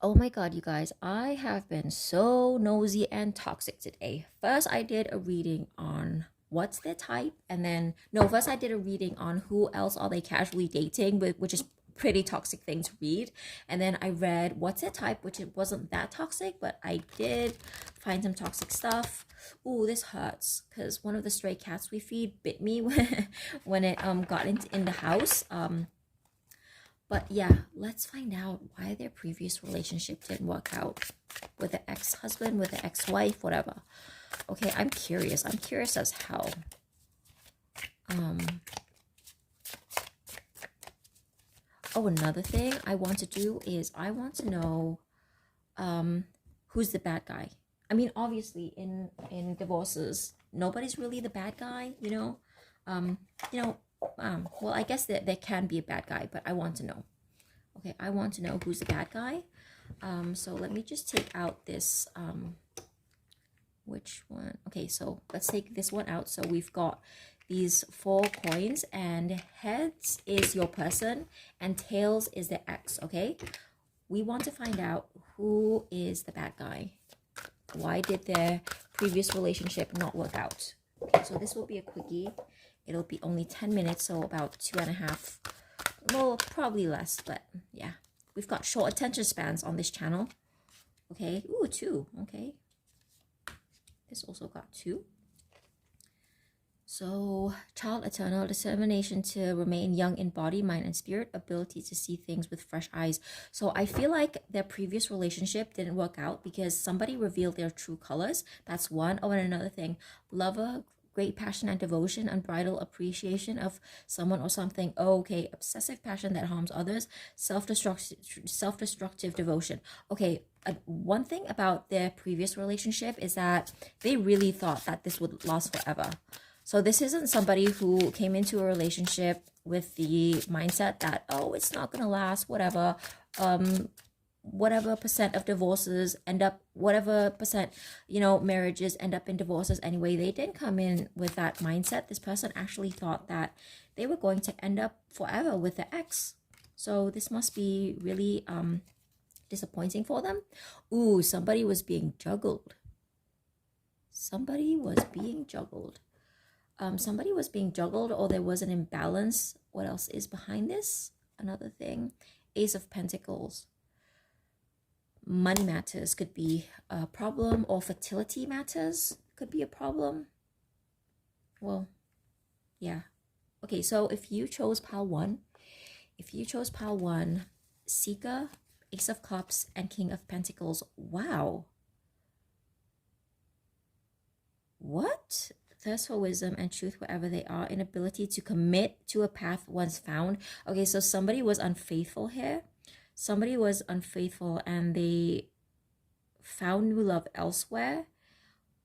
Oh my god, you guys, I have been so nosy and toxic today. First, I did a reading on what's their type, and then, no, first I did a reading on who else are they casually dating, which is pretty toxic thing to read. And then I read what's their type, which it wasn't that toxic, but I did find some toxic stuff. Ooh, this hurts because one of the stray cats we feed bit me when it got in the house. But yeah, let's find out why their previous relationship didn't work out with the ex-husband, with the ex-wife, whatever. Okay, I'm curious. I'm curious as hell. Um. Oh, another thing I want to do is I want to know who's the bad guy. I mean, obviously, in divorces, nobody's really the bad guy, you know. Um, you know, well, I guess that there can be a bad guy, but I want to know. Okay, I want to know who's the bad guy. So let me just take out this, which one? Okay, so let's take this one out. So we've got these 4 coins, and heads is your person and tails is the ex, okay? We want to find out who is the bad guy. Why did their previous relationship not work out? Okay, so this will be a quickie. It'll be only 10 minutes, so about 2.5. Well, probably less, but yeah. We've got short attention spans on this channel. Okay, ooh, 2, okay. This also got 2. So, child eternal, determination to remain young in body, mind, and spirit, ability to see things with fresh eyes. So I feel like their previous relationship didn't work out because somebody revealed their true colors. That's one. Oh, and another thing, lover, great passion and devotion, unbridled appreciation of someone or something. Oh, okay, obsessive passion that harms others, self-destructive devotion. Okay, one thing about their previous relationship is that they really thought that this would last forever. So this isn't somebody who came into a relationship with the mindset that, oh, it's not gonna last, whatever. Whatever percent of divorces end up, whatever percent, marriages end up in divorces anyway. They didn't come in with that mindset. This person actually thought that they were going to end up forever with the ex. So this must be really disappointing for them. Ooh, somebody was being juggled. Somebody was being juggled. Somebody was being juggled, or there was an imbalance. What else is behind this? Another thing, Ace of Pentacles. Money matters could be a problem, or fertility matters could be a problem. Well, yeah. Okay, so if you chose pile 1, Seeker, Ace of Cups, and King of Pentacles. Wow. What? Thirst for wisdom and truth wherever they are, inability to commit to a path once found. Okay, so somebody was unfaithful here. Somebody was unfaithful and they found new love elsewhere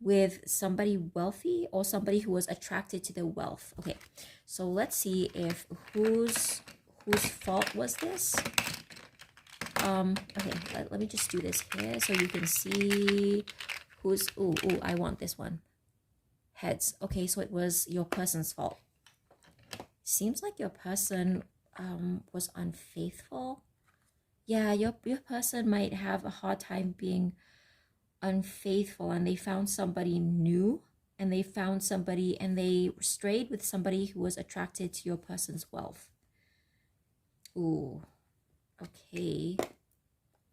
with somebody wealthy or somebody who was attracted to their wealth. Okay, so let's see if whose fault was this. Okay, let me just do this here so you can see who's. Ooh, I want this one. Heads. Okay, so it was your person's fault. Seems like your person was unfaithful. Yeah, your person might have a hard time being unfaithful, and they found somebody new, and they strayed with somebody who was attracted to your person's wealth. Ooh, okay.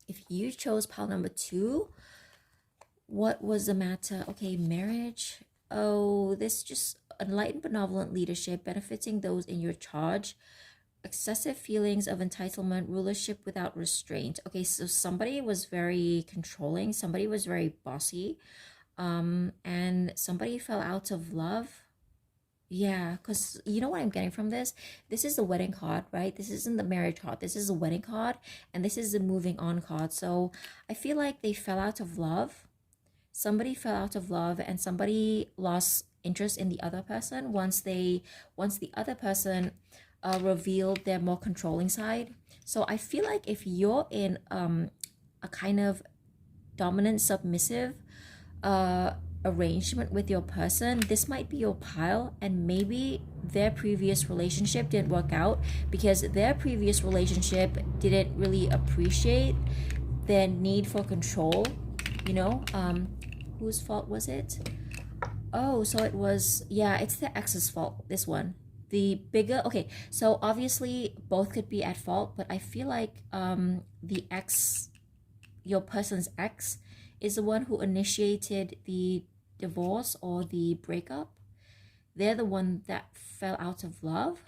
If you chose pile number 2, what was the matter? Okay, marriage. Oh, this just enlightened benevolent leadership, benefiting those in your charge, excessive feelings of entitlement, rulership without restraint. Okay, so somebody was very controlling, somebody was very bossy, and somebody fell out of love. Yeah, because you know what I'm getting from this? This is the wedding card, right? This isn't the marriage card. This is the wedding card, and this is the moving on card. So I feel like they fell out of love. Somebody fell out of love and somebody lost interest in the other person once the other person revealed their more controlling side. So I feel like if you're in a kind of dominant submissive arrangement with your person, this might be your pile, and maybe their previous relationship didn't work out because their previous relationship didn't really appreciate their need for control, you know. Whose fault was it? Oh, so it was, yeah, it's the ex's fault, this one. The bigger, okay, so obviously both could be at fault, but I feel like the ex, your person's ex, is the one who initiated the divorce or the breakup. They're the one that fell out of love.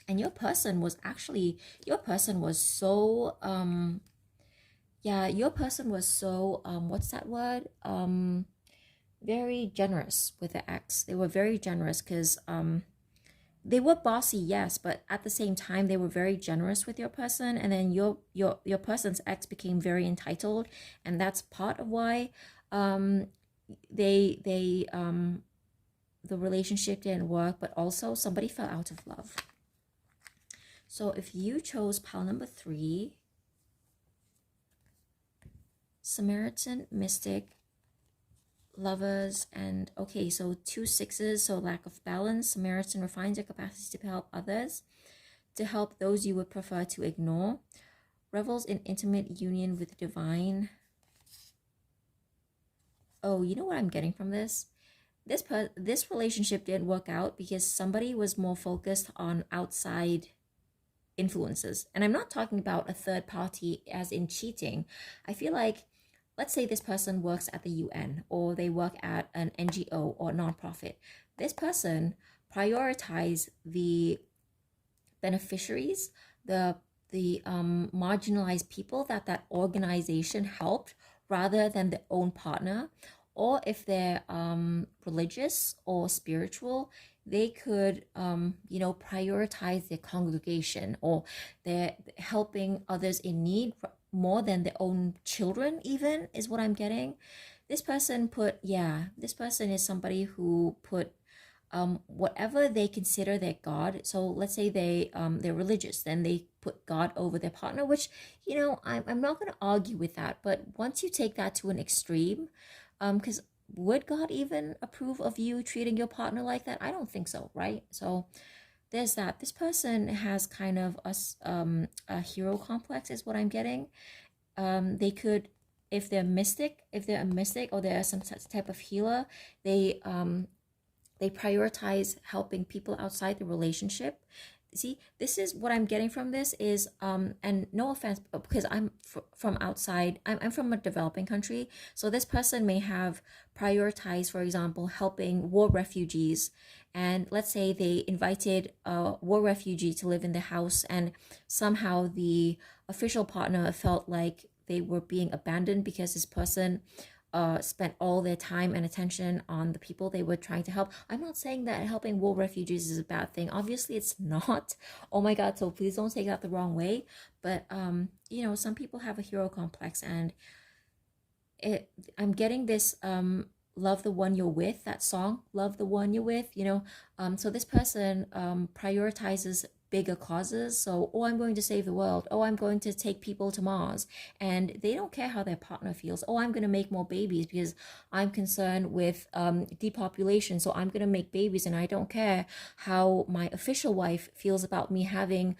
And your person was actually, your person was so, yeah, your person was so, what's that word? Very generous with the ex. They were very generous because they were bossy, yes, but at the same time they were very generous with your person, and then your person's ex became very entitled, and that's part of why they the relationship didn't work, but also somebody fell out of love. So if you chose pile number 3, Samaritan, Mystic, Lovers, and okay, so 2 6s, so lack of balance. Samaritan refines your capacity to help others, to help those you would prefer to ignore. Revels in intimate union with the divine. Oh, you know what I'm getting from this? This relationship didn't work out because somebody was more focused on outside influences. And I'm not talking about a third party as in cheating. I feel like, let's say this person works at the UN or they work at an NGO or nonprofit. This person prioritize the beneficiaries, the marginalized people that organization helped, rather than their own partner. Or if they're religious or spiritual, they could prioritize their congregation, or they're helping others in need more than their own children, even, is what I'm getting. This person is somebody who put whatever they consider their God. So let's say they're religious, then they put God over their partner, which, I'm not going to argue with that. But once you take that to an extreme, because would God even approve of you treating your partner like that? I don't think so, right? So there's that. This person has kind of a hero complex, is what I'm getting. They could, if they're a mystic, or they're some type of healer, they prioritize helping people outside the relationship. See, this is what I'm getting from this is, and no offense, because I'm from outside, I'm from a developing country. So this person may have prioritized, for example, helping war refugees. And let's say they invited a war refugee to live in the house, and somehow the official partner felt like they were being abandoned because this person spent all their time and attention on the people they were trying to help. I'm not saying that helping war refugees is a bad thing. Obviously, it's not. Oh my God, so please don't take that the wrong way. But, some people have a hero complex, and I'm getting this love the one you're with, that song, love the one you're with, so this person prioritizes bigger causes. So, I'm going to save the world. I'm going to take people to Mars. And they don't care how their partner feels. I'm going to make more babies because I'm concerned with depopulation. So I'm going to make babies, and I don't care how my official wife feels about me having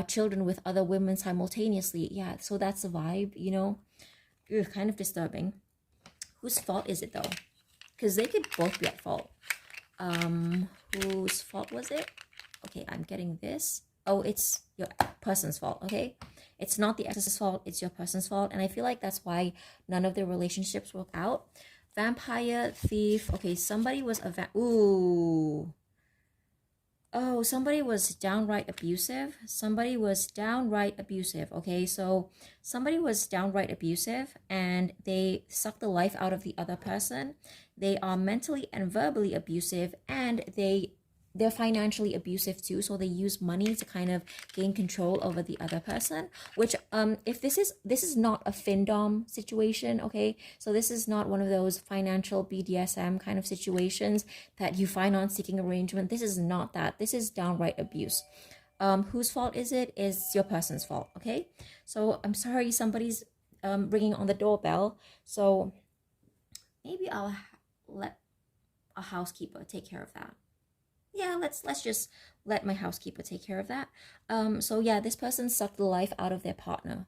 children with other women simultaneously. Yeah, so that's the vibe, kind of disturbing. Whose fault is it though? Because they could both be at fault. Whose fault was it? Okay, I'm getting this. Oh, it's your person's fault, okay? It's not the ex's fault, it's your person's fault. And I feel like that's why none of their relationships work out. Vampire, thief. Okay, somebody was ooh. Oh, somebody was downright abusive. Okay, so somebody was downright abusive, and they suck the life out of the other person. They are mentally and verbally abusive, and they're financially abusive too. So they use money to kind of gain control over the other person, which if this is not a findom situation, okay? So this is not one of those financial BDSM kind of situations that you find on Seeking Arrangement. This is not that. This is downright abuse. Whose fault is it? Is your person's fault, okay? So I'm sorry, somebody's ringing on the doorbell. So maybe I'll let a housekeeper take care of that. Yeah, let's just let my housekeeper take care of that. So yeah, this person sucked the life out of their partner.